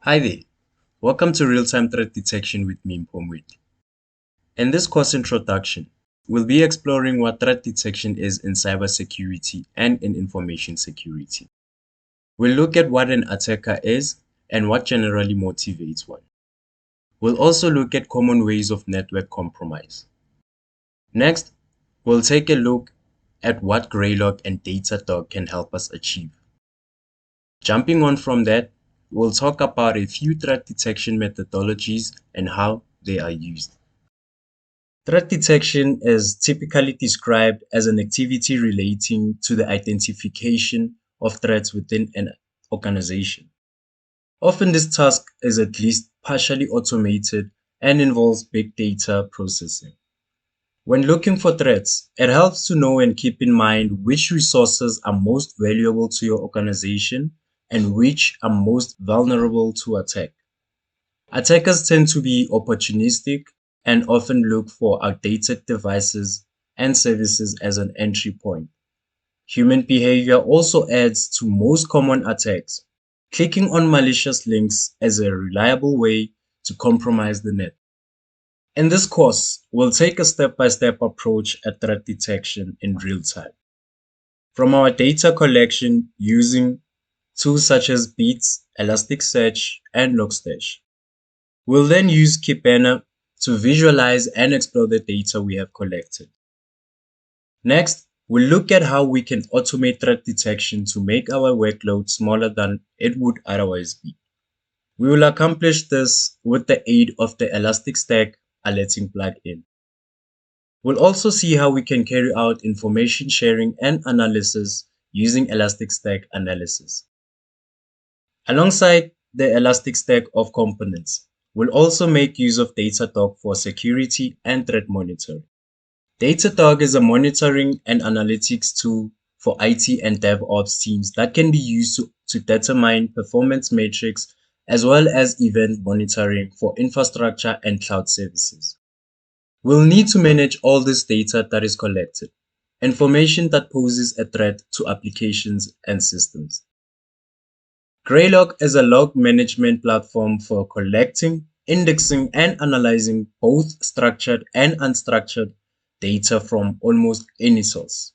Hi there, welcome to Real-Time Threat Detection with me, Mpomwit. In this course introduction, we'll be exploring what threat detection is in cybersecurity and in information security. We'll look at what an attacker is and what generally motivates one. We'll also look at common ways of network compromise. Next, we'll take a look at what GrayLog and DataDog can help us achieve. Jumping on from that, we'll talk about a few threat detection methodologies and how they are used. Threat detection is typically described as an activity relating to the identification of threats within an organization. Often this task is at least partially automated and involves big data processing. When looking for threats, it helps to know and keep in mind which resources are most valuable to your organization and which are most vulnerable to attack. Attackers tend to be opportunistic and often look for outdated devices and services as an entry point. Human behavior also adds to most common attacks. Clicking on malicious links is a reliable way to compromise the net. In this course, we'll take a step-by-step approach at threat detection in real time. From our data collection using tools such as Beats, Elasticsearch, and Logstash. We'll then use Kibana to visualize and explore the data we have collected. Next, we'll look at how we can automate threat detection to make our workload smaller than it would otherwise be. We will accomplish this with the aid of the Elasticsearch alerting plugin. We'll also see how we can carry out information sharing and analysis using Elasticsearch analysis. Alongside the elastic stack of components, we'll also make use of DataDog for security and threat monitoring. DataDog is a monitoring and analytics tool for IT and DevOps teams that can be used to determine performance metrics as well as event monitoring for infrastructure and cloud services. We'll need to manage all this data that is collected, information that poses a threat to applications and systems. GrayLog is a log management platform for collecting, indexing, and analyzing both structured and unstructured data from almost any source.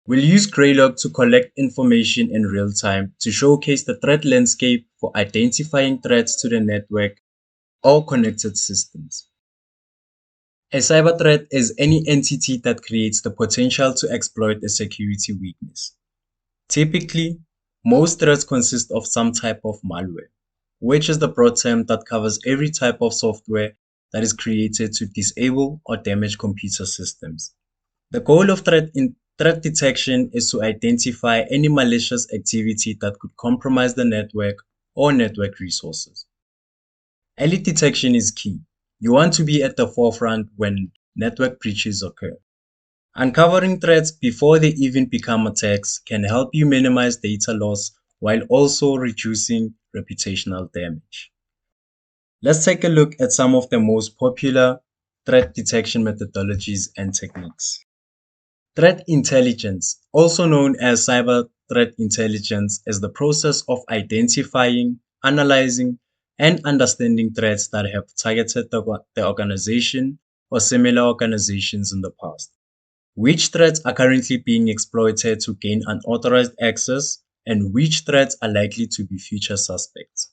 We'll use GrayLog to collect information in real time to showcase the threat landscape for identifying threats to the network or connected systems. A cyber threat is any entity that creates the potential to exploit a security weakness. Typically, most threats consist of some type of malware, which is the broad term that covers every type of software that is created to disable or damage computer systems. The goal of threat detection is to identify any malicious activity that could compromise the network or network resources. Early detection is key. You want to be at the forefront when network breaches occur. Uncovering threats before they even become attacks can help you minimize data loss while also reducing reputational damage. Let's take a look at some of the most popular threat detection methodologies and techniques. Threat intelligence, also known as cyber threat intelligence, is the process of identifying, analyzing, and understanding threats that have targeted the organization or similar organizations in the past. Which threats are currently being exploited to gain unauthorized access, and which threats are likely to be future suspects.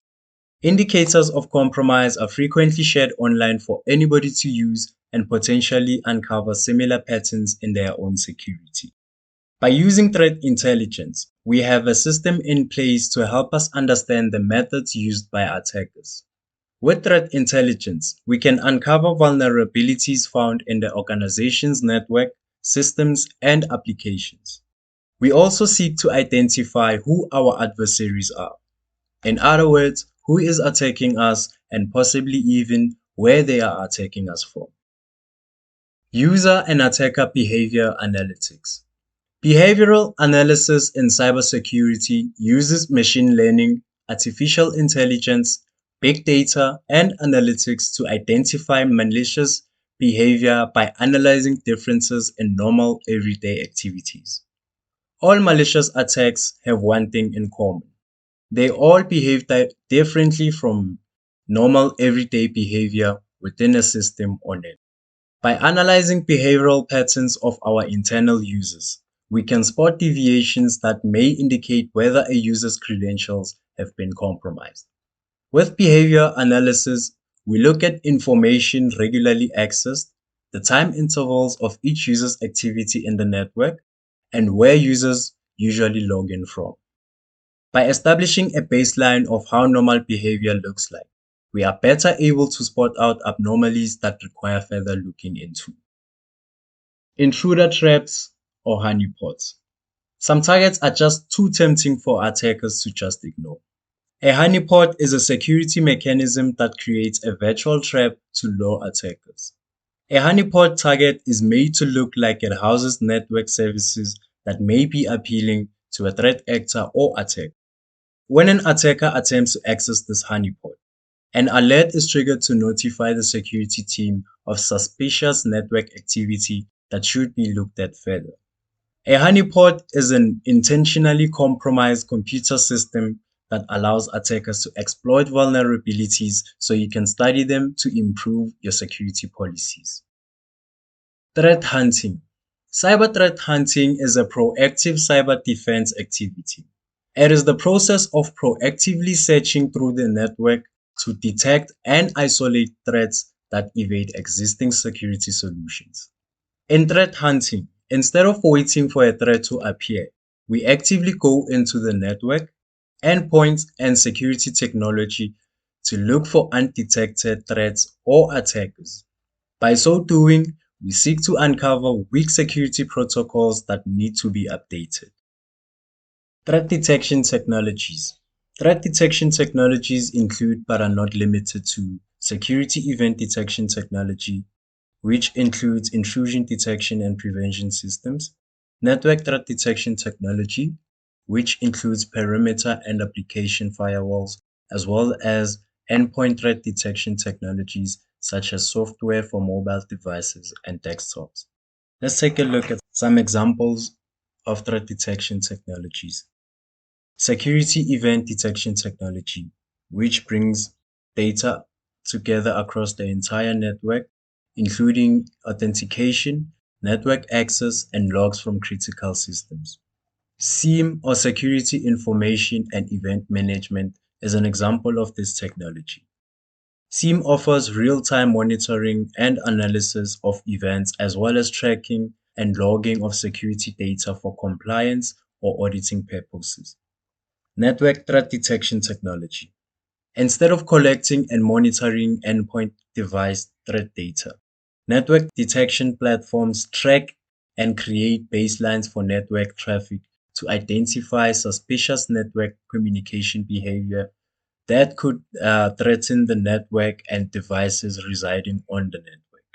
Indicators of compromise are frequently shared online for anybody to use and potentially uncover similar patterns in their own security. By using threat intelligence, we have a system in place to help us understand the methods used by attackers. With threat intelligence, we can uncover vulnerabilities found in the organization's network, systems, and applications. We also seek to identify who our adversaries are. In other words, who is attacking us and possibly even where they are attacking us from. User and attacker behavior analytics. Behavioral analysis in cybersecurity uses machine learning, artificial intelligence, big data, and analytics to identify malicious behavior by analyzing differences in normal everyday activities. All malicious attacks have one thing in common. They all behave differently from normal everyday behavior within a system or net. By analyzing behavioral patterns of our internal users, we can spot deviations that may indicate whether a user's credentials have been compromised. With behavior analysis, we look at information regularly accessed, the time intervals of each user's activity in the network, and where users usually log in from. By establishing a baseline of how normal behavior looks like, we are better able to spot out abnormalities that require further looking into. Intruder traps or honeypots. Some targets are just too tempting for attackers to just ignore. A honeypot is a security mechanism that creates a virtual trap to lure attackers. A honeypot target is made to look like it houses network services that may be appealing to a threat actor or attacker. When an attacker attempts to access this honeypot, an alert is triggered to notify the security team of suspicious network activity that should be looked at further. A honeypot is an intentionally compromised computer system that allows attackers to exploit vulnerabilities so you can study them to improve your security policies. Threat hunting. Cyber threat hunting is a proactive cyber defense activity. It is the process of proactively searching through the network to detect and isolate threats that evade existing security solutions. In threat hunting, instead of waiting for a threat to appear, we actively go into the network, endpoints, and security technology to look for undetected threats or attackers. By so doing, we seek to uncover weak security protocols that need to be updated. Threat detection technologies. Threat detection technologies include but are not limited to security event detection technology, which includes intrusion detection and prevention systems, network threat detection technology, which includes perimeter and application firewalls, as well as endpoint threat detection technologies such as software for mobile devices and desktops. Let's take a look at some examples of threat detection technologies. Security event detection technology, which brings data together across the entire network, including authentication, network access, and logs from critical systems. SIEM or Security Information and Event Management is an example of this technology. SIEM offers real-time monitoring and analysis of events as well as tracking and logging of security data for compliance or auditing purposes. Network threat detection technology. Instead of collecting and monitoring endpoint device threat data, network detection platforms track and create baselines for network traffic to identify suspicious network communication behavior that could threaten the network and devices residing on the network.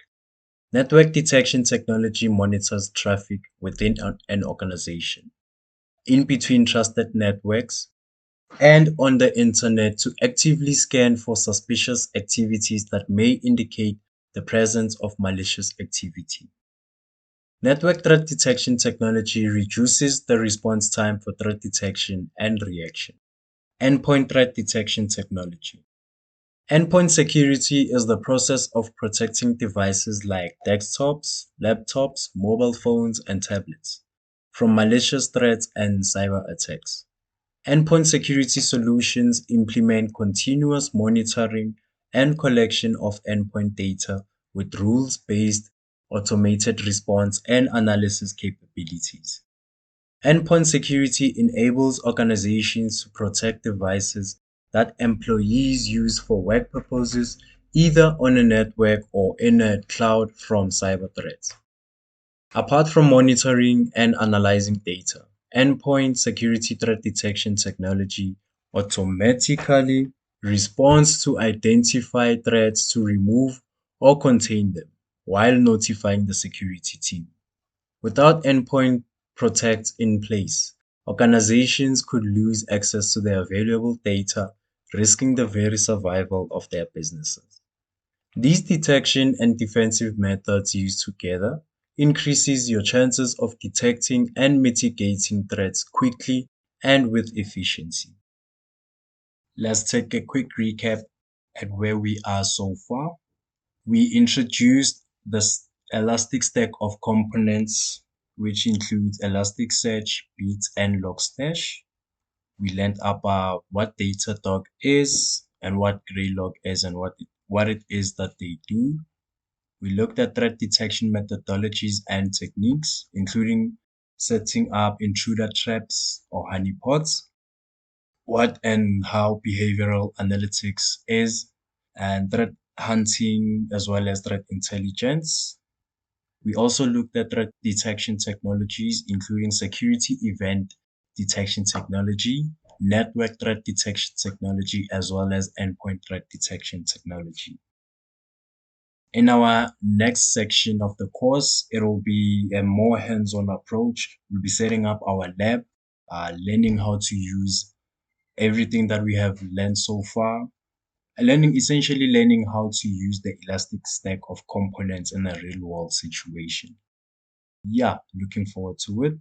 Network detection technology monitors traffic within an organization, in between trusted networks, and on the internet to actively scan for suspicious activities that may indicate the presence of malicious activity. Network threat detection technology reduces the response time for threat detection and reaction. Endpoint threat detection technology. Endpoint security is the process of protecting devices like desktops, laptops, mobile phones, and tablets from malicious threats and cyber attacks. Endpoint security solutions implement continuous monitoring and collection of endpoint data with rules-based automated response and analysis capabilities. Endpoint security enables organizations to protect devices that employees use for work purposes, either on a network or in a cloud from cyber threats. Apart from monitoring and analyzing data, endpoint security threat detection technology automatically responds to identify threats to remove or contain them while notifying the security team. Without endpoint protect in place, organizations could lose access to their valuable data, risking the very survival of their businesses. These detection and defensive methods used together increases your chances of detecting and mitigating threats quickly and with efficiency. Let's take a quick recap at where we are so far. We introduced this elastic stack of components, which includes Elasticsearch, Beats, and Logstash. We learned about what DataDog is and what GrayLog is and what it is that they do. We looked at threat detection methodologies and techniques, including setting up intruder traps or honeypots, what and how behavioral analytics is, and threat hunting as well as threat intelligence. We also looked at threat detection technologies, including security event detection technology, network threat detection technology, as well as endpoint threat detection technology. In our next section of the course, it will be a more hands-on approach. We'll be setting up our lab, learning how to use everything that we have learned so far, essentially learning how to use the elastic stack of components in a real-world situation. Yeah, looking forward to it.